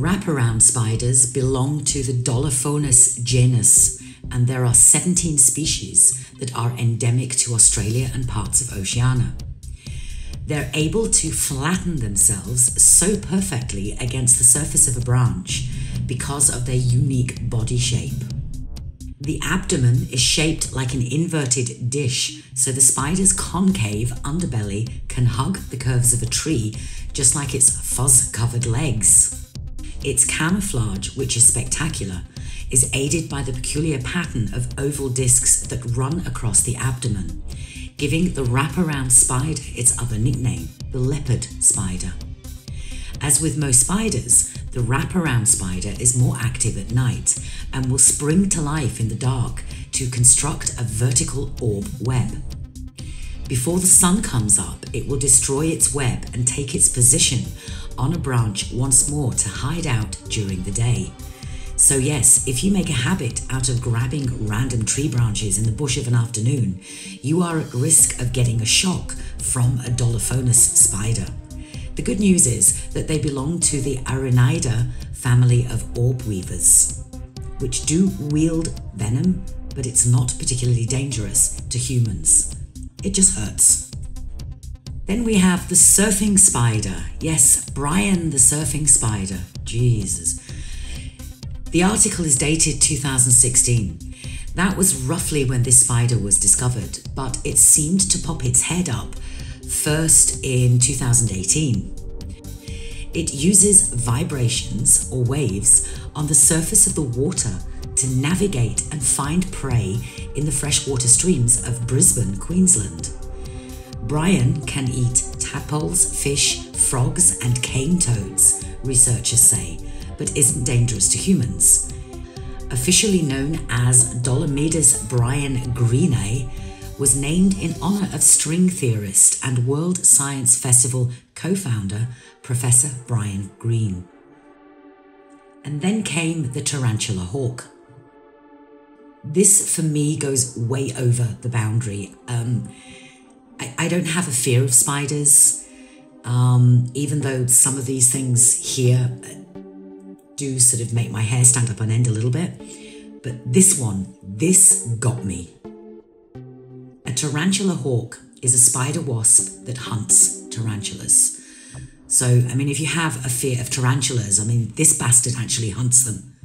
Wraparound spiders belong to the Dolophonus genus, and there are 17 species that are endemic to Australia and parts of Oceania. They're able to flatten themselves so perfectly against the surface of a branch because of their unique body shape. The abdomen is shaped like an inverted dish, so the spider's concave underbelly can hug the curves of a tree just like its fuzz-covered legs. Its camouflage, which is spectacular, is aided by the peculiar pattern of oval discs that run across the abdomen, giving the wraparound spider its other nickname, the leopard spider. As with most spiders, the wraparound spider is more active at night and will spring to life in the dark to construct a vertical orb web. Before the sun comes up, it will destroy its web and take its position on a branch once more to hide out during the day. So yes, if you make a habit out of grabbing random tree branches in the bush of an afternoon, you are at risk of getting a shock from a Dolophonus spider. The good news is that they belong to the Arachnamandelia family of orb weavers, which do wield venom, but it's not particularly dangerous to humans. It just hurts. Then we have the surfing spider. Yes, Brian the surfing spider. Jesus. The article is dated 2016. That was roughly when this spider was discovered, but it seemed to pop its head up first in 2018. It uses vibrations or waves on the surface of the water to navigate and find prey in the freshwater streams of Brisbane, Queensland. Brian can eat tadpoles, fish, frogs and cane toads, researchers say, but isn't dangerous to humans. Officially known as Dolomedes Brian Greenay, was named in honour of string theorist and World Science Festival co-founder Professor Brian Greene. And then came the Tarantula Hawk. This for me goes way over the boundary. I don't have a fear of spiders, even though some of these things here do sort of make my hair stand up on end a little bit. But this got me. A tarantula hawk is a spider wasp that hunts tarantulas. So, I mean, if you have a fear of tarantulas, I mean, this bastard actually hunts them.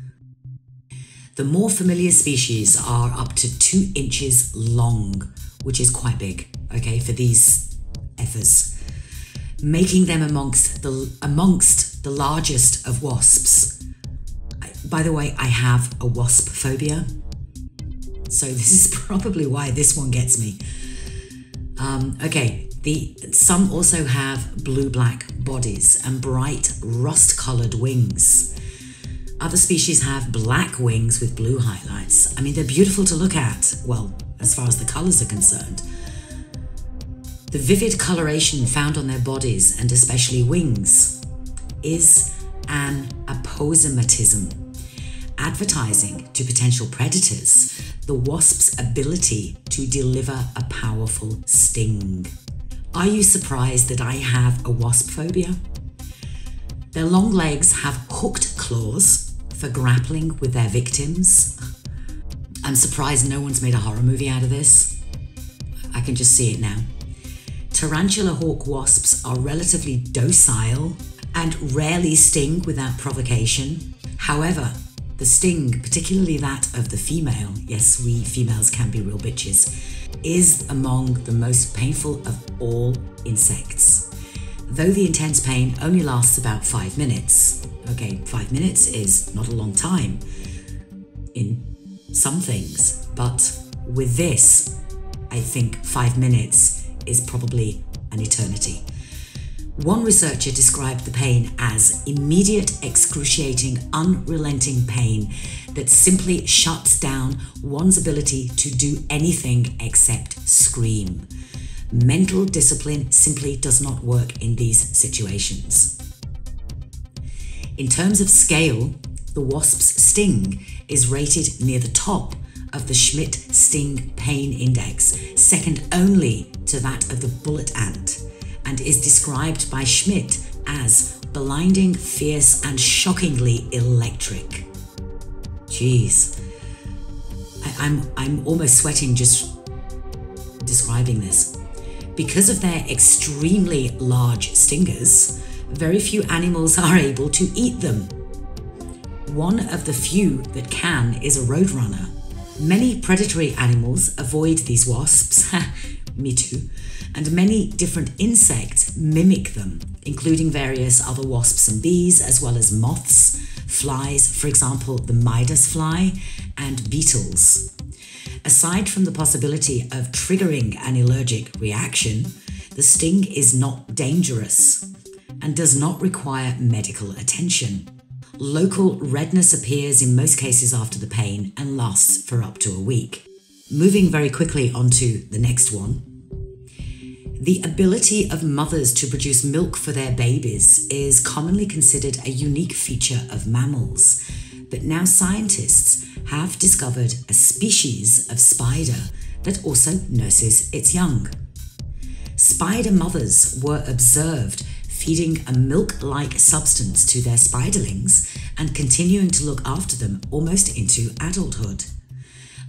The more familiar species are up to 2 inches long, which is quite big, okay, for these effers, making them amongst the largest of wasps. By the way, I have a wasp phobia, so this is probably why this one gets me. Okay, some also have blue-black bodies and bright rust-coloured wings. Other species have black wings with blue highlights. I mean, they're beautiful to look at, well, as far as the colours are concerned. The vivid coloration found on their bodies, and especially wings, is an aposematism, advertising to potential predators the wasp's ability to deliver a powerful sting. Are you surprised that I have a wasp phobia? Their long legs have hooked claws for grappling with their victims. I'm surprised no one's made a horror movie out of this. I can just see it now. Tarantula hawk wasps are relatively docile and rarely sting without provocation. However, the sting, particularly that of the female, yes, we females can be real bitches, is among the most painful of all insects. Though the intense pain only lasts about 5 minutes. Okay, 5 minutes is not a long time in some things, but with this, I think 5 minutes is probably an eternity. One researcher described the pain as immediate, excruciating, unrelenting pain that simply shuts down one's ability to do anything except scream. Mental discipline simply does not work in these situations. In terms of scale, the wasp's sting is rated near the top of the Schmidt Sting Pain Index, second only to that of the bullet ant, and is described by Schmidt as blinding, fierce, and shockingly electric. Jeez. I'm almost sweating just describing this. Because of their extremely large stingers, very few animals are able to eat them. One of the few that can is a roadrunner. Many predatory animals avoid these wasps, me too, and many different insects mimic them, including various other wasps and bees, as well as moths, flies, for example, the Midas fly, and beetles. Aside from the possibility of triggering an allergic reaction, the sting is not dangerous and does not require medical attention. Local redness appears in most cases after the pain and lasts for up to a week. Moving very quickly onto the next one. The ability of mothers to produce milk for their babies is commonly considered a unique feature of mammals, but now scientists have discovered a species of spider that also nurses its young. Spider mothers were observed feeding a milk-like substance to their spiderlings and continuing to look after them almost into adulthood.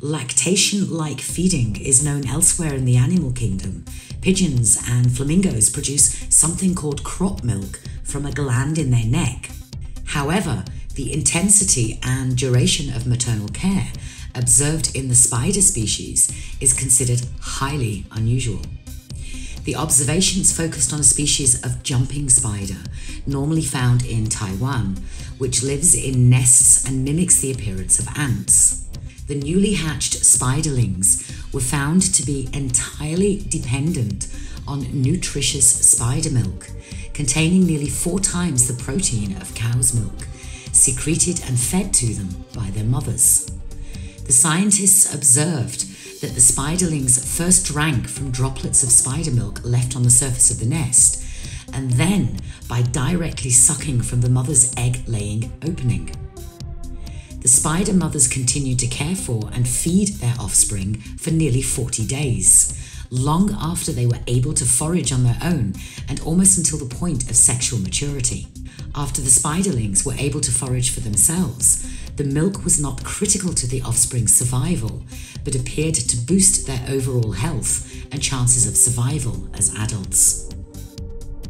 Lactation-like feeding is known elsewhere in the animal kingdom. Pigeons and flamingos produce something called crop milk from a gland in their neck. However, the intensity and duration of maternal care observed in the spider species is considered highly unusual. The observations focused on a species of jumping spider, normally found in Taiwan, which lives in nests and mimics the appearance of ants. The newly hatched spiderlings were found to be entirely dependent on nutritious spider milk, containing nearly 4 times the protein of cow's milk, secreted and fed to them by their mothers. The scientists observed that the spiderlings first drank from droplets of spider milk left on the surface of the nest, and then by directly sucking from the mother's egg-laying opening. The spider mothers continued to care for and feed their offspring for nearly 40 days, long after they were able to forage on their own and almost until the point of sexual maturity. After the spiderlings were able to forage for themselves, the milk was not critical to the offspring's survival, but appeared to boost their overall health and chances of survival as adults.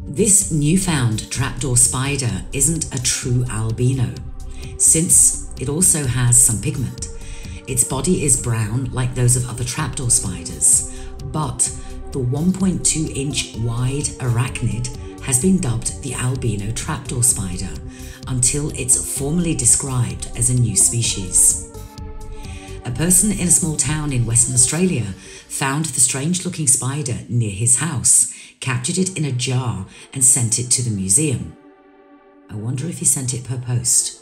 This newfound trapdoor spider isn't a true albino, since it also has some pigment. Its body is brown like those of other trapdoor spiders, but the 1.2-inch wide arachnid has been dubbed the albino trapdoor spider until it's formally described as a new species. A person in a small town in Western Australia found the strange-looking spider near his house, captured it in a jar and sent it to the museum. I wonder if he sent it per post.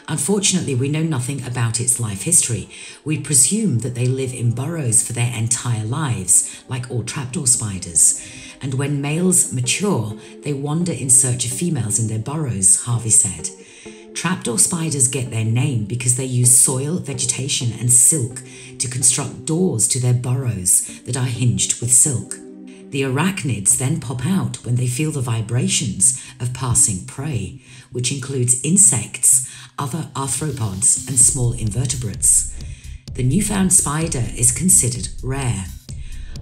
Unfortunately, we know nothing about its life history. We presume that they live in burrows for their entire lives, like all trapdoor spiders, and when males mature, they wander in search of females in their burrows, Harvey said. Trapdoor spiders get their name because they use soil, vegetation, and silk to construct doors to their burrows that are hinged with silk. The arachnids then pop out when they feel the vibrations of passing prey, which includes insects, other arthropods, and small invertebrates. The newfound spider is considered rare.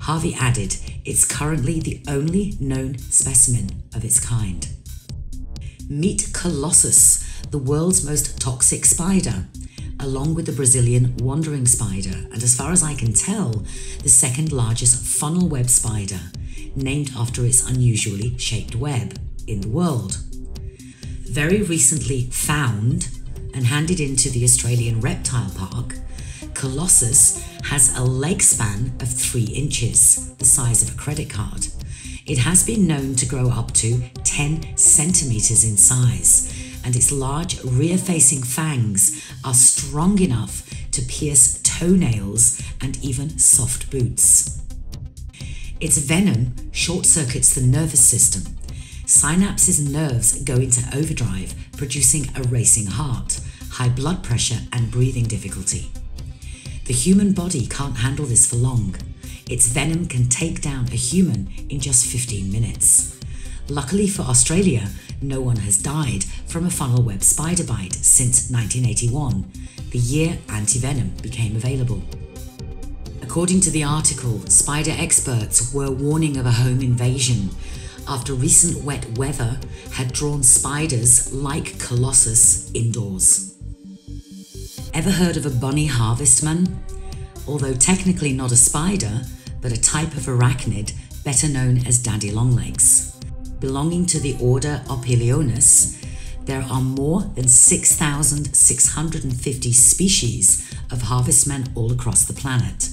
Harvey added, it's currently the only known specimen of its kind. Meet Colossus, the world's most toxic spider, along with the Brazilian wandering spider, and as far as I can tell, the second largest funnel web spider, named after its unusually shaped web in the world. Very recently found and handed into the Australian Reptile Park, Colossus has a leg span of 3 inches, the size of a credit card. It has been known to grow up to 10 centimeters in size, and its large rear-facing fangs are strong enough to pierce toenails and even soft boots. Its venom short-circuits the nervous system. Synapses and nerves go into overdrive, producing a racing heart, high blood pressure, and breathing difficulty. The human body can't handle this for long. Its venom can take down a human in just 15 minutes. Luckily for Australia, no one has died from a funnel web spider bite since 1981, the year anti-venom became available. According to the article, spider experts were warning of a home invasion after recent wet weather had drawn spiders like Colossus indoors. Ever heard of a bunny harvestman? Although technically not a spider, but a type of arachnid better known as daddy longlegs. Belonging to the order Opiliones, there are more than 6,650 species of harvestmen all across the planet.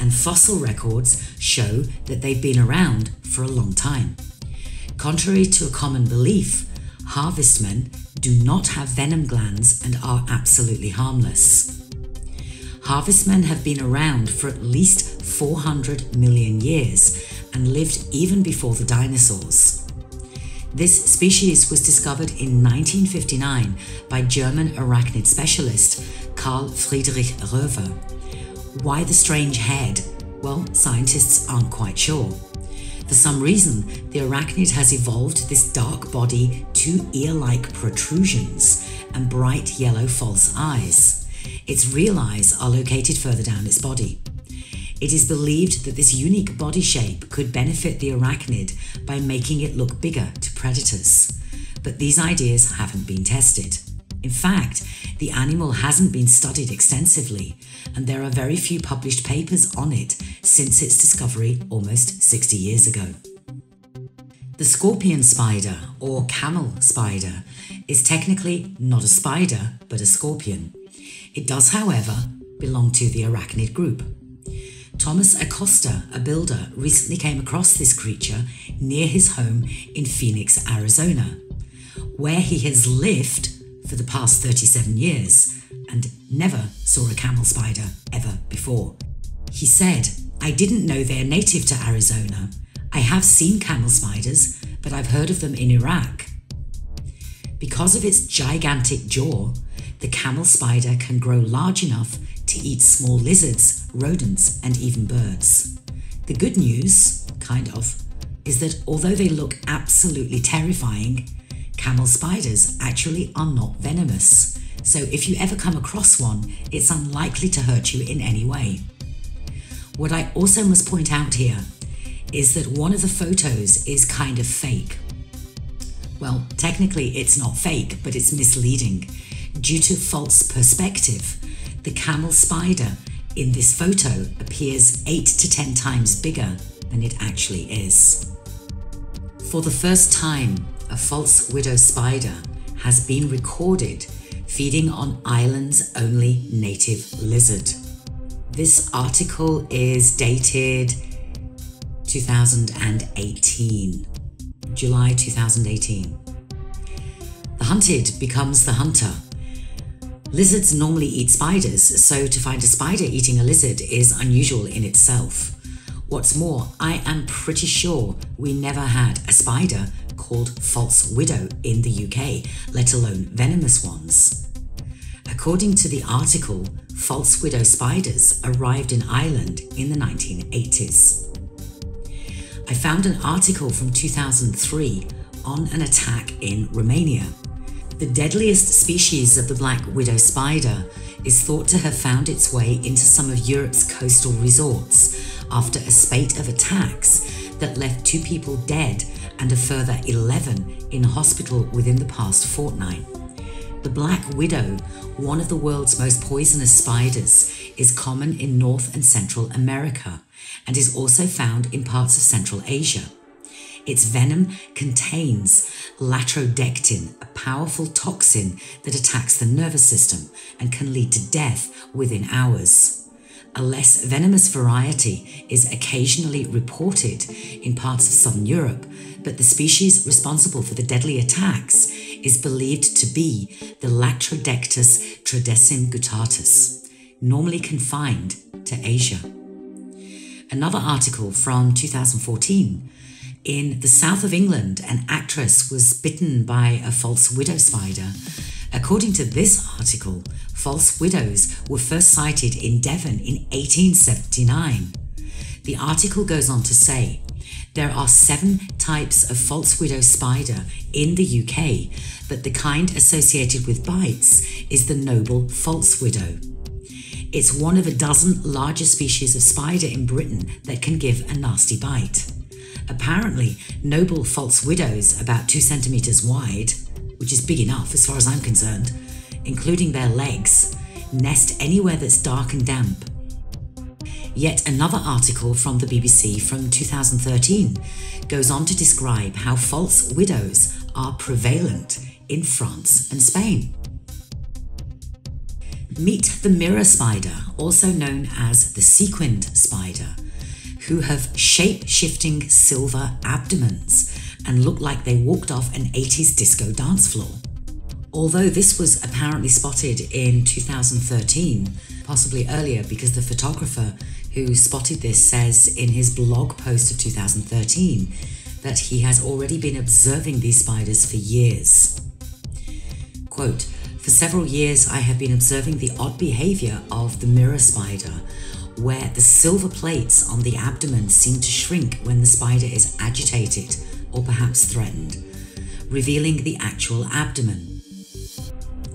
And fossil records show that they've been around for a long time. Contrary to a common belief, harvestmen do not have venom glands and are absolutely harmless. Harvestmen have been around for at least 400 million years and lived even before the dinosaurs. This species was discovered in 1959 by German arachnid specialist Carl Friedrich Röver. Why the strange head? Well, scientists aren't quite sure. For some reason, the arachnid has evolved this dark body, two ear-like protrusions, and bright yellow false eyes. Its real eyes are located further down its body. It is believed that this unique body shape could benefit the arachnid by making it look bigger to predators. But these ideas haven't been tested. In fact, the animal hasn't been studied extensively, and there are very few published papers on it since its discovery almost 60 years ago. The scorpion spider, or camel spider, is technically not a spider, but a scorpion. It does, however, belong to the arachnid group. Thomas Acosta, a builder, recently came across this creature near his home in Phoenix, Arizona, where he has lived for the past 37 years and never saw a camel spider ever before. He said, "I didn't know they're native to Arizona. I have seen camel spiders, but I've heard of them in Iraq." Because of its gigantic jaw, the camel spider can grow large enough to eat small lizards, rodents, and even birds. The good news, is that although they look absolutely terrifying, camel spiders actually are not venomous. So if you ever come across one, it's unlikely to hurt you in any way. What I also must point out here is that one of the photos is kind of fake. Well, technically it's not fake, but it's misleading. Due to false perspective, the camel spider in this photo appears 8 to 10 times bigger than it actually is. For the first time, a false widow spider has been recorded feeding on Ireland's only native lizard. This article is dated 2018, July 2018. The hunted becomes the hunter. Lizards normally eat spiders, so to find a spider eating a lizard is unusual in itself. What's more, I am pretty sure we never had a spider called false widow in the UK, let alone venomous ones. According to the article, false widow spiders arrived in Ireland in the 1980s. I found an article from 2003 on an attack in Romania. The deadliest species of the black widow spider is thought to have found its way into some of Europe's coastal resorts after a spate of attacks that left 2 people dead and a further 11 in hospital within the past fortnight. The black widow, one of the world's most poisonous spiders, is common in North and Central America and is also found in parts of Central Asia. Its venom contains latrodectin, a powerful toxin that attacks the nervous system and can lead to death within hours. A less venomous variety is occasionally reported in parts of southern Europe, but the species responsible for the deadly attacks is believed to be the Latrodectus tridecim-guttatus, normally confined to Asia. Another article from 2014. In the south of England, an actress was bitten by a false widow spider. According to this article, false widows were first sighted in Devon in 1879. The article goes on to say, There are 7 types of false widow spider in the UK, but the kind associated with bites is the noble false widow. It's one of a dozen larger species of spider in Britain that can give a nasty bite. Apparently, noble false widows, about 2 centimeters wide, which is big enough as far as I'm concerned, including their legs, nest anywhere that's dark and damp. Yet another article from the BBC from 2013 goes on to describe how false widows are prevalent in France and Spain. Meet the mirror spider, also known as the sequined spider, who have shape-shifting silver abdomens and look like they walked off an 80s disco dance floor. Although this was apparently spotted in 2013, possibly earlier, because the photographer who spotted this says in his blog post of 2013 that he has already been observing these spiders for years. Quote, "For several years I have been observing the odd behaviour of the mirror spider, where the silver plates on the abdomen seem to shrink when the spider is agitated or perhaps threatened, revealing the actual abdomen.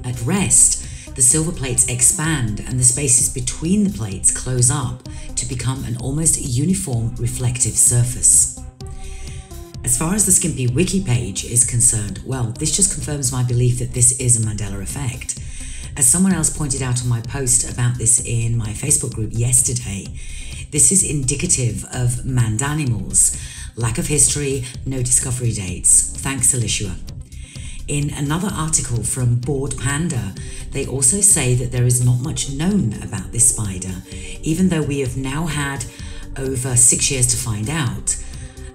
At rest, the silver plates expand and the spaces between the plates close up to become an almost uniform reflective surface." As far as the Skimpy wiki page is concerned, well, this just confirms my belief that this is a Mandela effect. As someone else pointed out on my post about this in my Facebook group yesterday, this is indicative of mandanimals, lack of history, no discovery dates. Thanks, Alicia. In another article from Bored Panda, they also say that there is not much known about this spider, even though we have now had over 6 years to find out.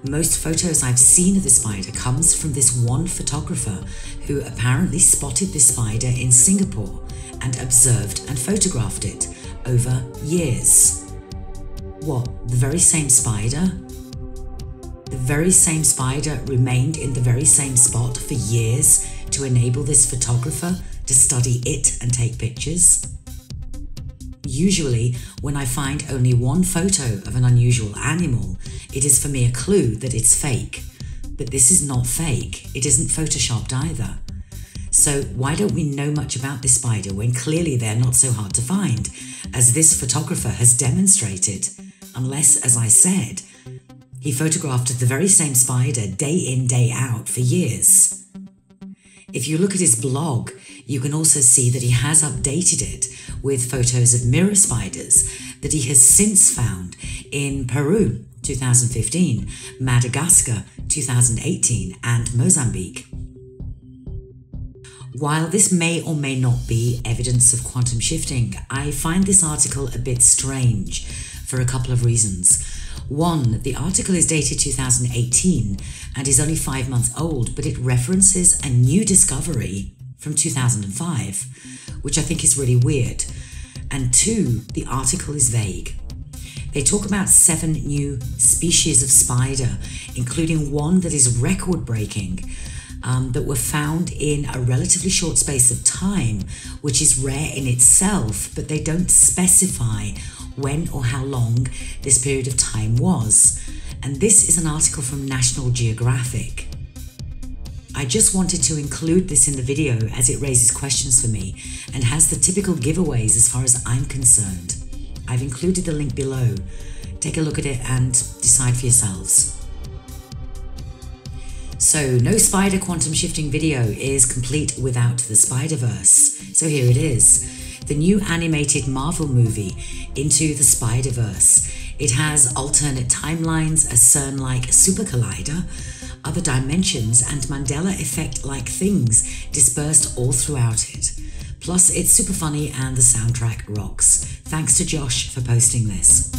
Most photos I've seen of the spider comes from this one photographer who apparently spotted this spider in Singapore and observed and photographed it over years. What, the very same spider? The very same spider remained in the very same spot for years to enable this photographer to study it and take pictures? Usually, when I find only one photo of an unusual animal, it is for me a clue that it's fake. But this is not fake, it isn't photoshopped either. So why don't we know much about this spider when clearly they're not so hard to find, as this photographer has demonstrated, unless, as I said, he photographed the very same spider day in, day out for years. If you look at his blog, you can also see that he has updated it with photos of mirror spiders that he has since found in Peru 2015, Madagascar 2018, and Mozambique. While this may or may not be evidence of quantum shifting, I find this article a bit strange for a couple of reasons. One, the article is dated 2018 and is only 5 months old, but it references a new discovery from 2005, which I think is really weird. And two, the article is vague. They talk about 7 new species of spider, including one that is record-breaking, that were found in a relatively short space of time, which is rare in itself, but they don't specify when or how long this period of time was. And this is an article from National Geographic. I just wanted to include this in the video as it raises questions for me and has the typical giveaways as far as I'm concerned. I've included the link below. Take a look at it and decide for yourselves. So, no spider quantum shifting video is complete without the Spider-Verse. So here it is. The new animated Marvel movie, Into the Spider-Verse. It has alternate timelines, a CERN-like super collider, other dimensions, and Mandela effect-like things dispersed all throughout it. Plus, it's super funny and the soundtrack rocks. Thanks to Josh for posting this.